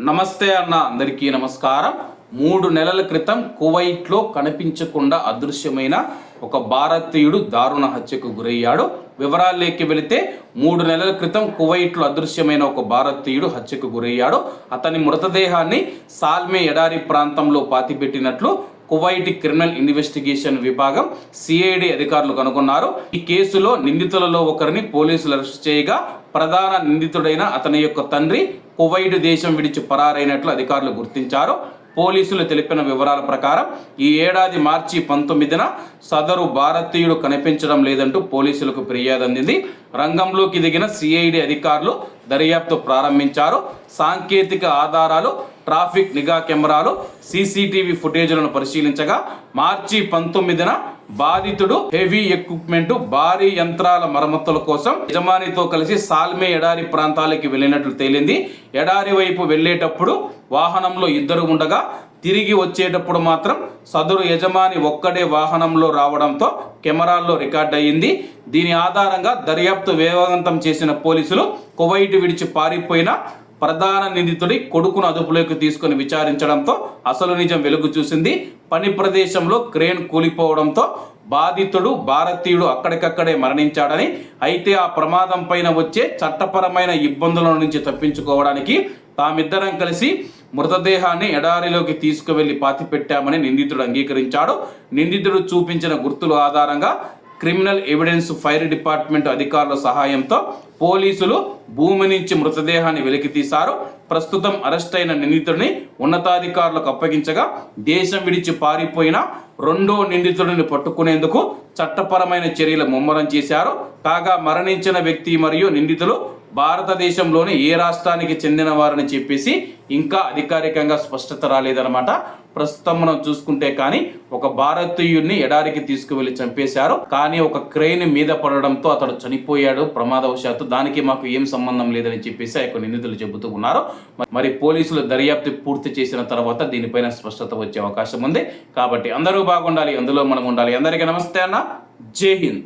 నమస్తే అన్న, అందరికీ నమస్కారం. 3 నెలల క్రితం కువైట్లో కనిపించకుండా అదృశ్యమైన ఒక భారతీయుడు దారుణ హత్యకు గురయ్యాడు. వివరాల్లోకి వెళితే 3 నెలల క్రితం కువైట్లో అదృశ్యమైన ఒక భారతీయుడు హత్యకు గురయ్యాడు. అతని మృతదేహాన్ని సాల్మే ఎడారి ప్రాంతంలో పాతిపెట్టినట్లు కువైట్ క్రిమినల్ ఇన్వెస్టిగేషన్ విభాగం సిఐడి అధికారులు కనుగొన్నారు. ఈ కేసులో నిందితులలో ఒకరిని పోలీసులు అరెస్ట్ చేయగా ప్రధాన నిందితుడైన అతని యొక్క తండ్రి కువైట్ దేశం విడిచి పరారైనట్లు అధికారులు గుర్తించారు. పోలీసులు తెలిపిన వివరాల ప్రకారం ఈ ఏడాది మార్చి 19న సదరు భారతీయుడు కనిపించడం లేదంటూ పోలీసులకు ఫిర్యాదు అందింది. రంగంలోకి దిగిన సిఐడి అధికారులు దర్యాప్తు ప్రారంభించారు. సాంకేతిక ఆధారాలు, ట్రాఫిక్ నిఘా కెమెరాలు, సీసీటీవీ ఫుటేజ్లను పరిశీలించగా మార్చి 19న బాధితుడు హెవీ ఎక్విప్మెంట్, భారీ యంత్రాల మరమ్మతుల కోసం యజమానితో కలిసి సాల్మే ఎడారి ప్రాంతాలకి వెళ్ళినట్లు తేలింది. ఎడారి వైపు వెళ్ళేటప్పుడు వాహనంలో ఇద్దరు ఉండగా తిరిగి వచ్చేటప్పుడు మాత్రం సదరు యజమాని ఒక్కడే వాహనంలో రావడంతో కెమెరాల్లో రికార్డ్ అయ్యింది. దీని ఆధారంగా దర్యాప్తు వేగవంతం చేసిన పోలీసులు కువైట్ విడిచి పారిపోయిన ప్రధాన నిందితుడి కొడుకును అదుపులోకి తీసుకుని విచారించడంతో అసలు నిజం వెలుగు చూసింది. పని ప్రదేశంలో క్రేన్ కూలిపోవడంతో బాధితుడు భారతీయుడు అక్కడికక్కడే మరణించాడని, అయితే ఆ ప్రమాదం పైన వచ్చే చట్టపరమైన ఇబ్బందుల నుంచి తప్పించుకోవడానికి తామిద్దరం కలిసి మృతదేహాన్ని ఎడారిలోకి తీసుకువెళ్లి పాతిపెట్టామని నిందితుడు అంగీకరించాడు. నిందితుడు చూపించిన గుర్తుల ఆధారంగా క్రిమినల్ ఎవిడెన్స్ ఫైర్ డిపార్ట్మెంట్ అధికారుల సహాయంతో పోలీసులు భూమి నుంచి మృతదేహాన్ని వెలికి తీశారు. ప్రస్తుతం అరెస్ట్ అయిన నిందితుడిని ఉన్నతాధికారులకు అప్పగించగా దేశం విడిచి పారిపోయిన రెండో నిందితుడిని పట్టుకునేందుకు చట్టపరమైన చర్యలు ముమ్మరం చేశారు. కాగా మరణించిన వ్యక్తి మరియు నిందితులు భారతదేశంలోని ఏ రాష్ట్రానికి చెందిన వారని చెప్పేసి ఇంకా అధికారికంగా స్పష్టత రాలేదన్నమాట. ప్రస్తుతం మనం చూసుకుంటే కానీ ఒక భారతీయుడిని ఎడారికి తీసుకువెళ్లి చంపేశారు. కానీ ఒక క్రెయిన్ మీద పడడంతో అతడు చనిపోయాడు ప్రమాదవశాత్తు. దానికి మాకు ఏం సంబంధం లేదని చెప్పేసి ఆ యొక్క నిందితులు చెబుతూ ఉన్నారు. మరి పోలీసులు దర్యాప్తు పూర్తి చేసిన తర్వాత దీనిపైన స్పష్టత వచ్చే అవకాశం ఉంది. కాబట్టి అందరూ బాగుండాలి, అందులో మనం ఉండాలి. అందరికీ నమస్తే అన్న, జై హింద్.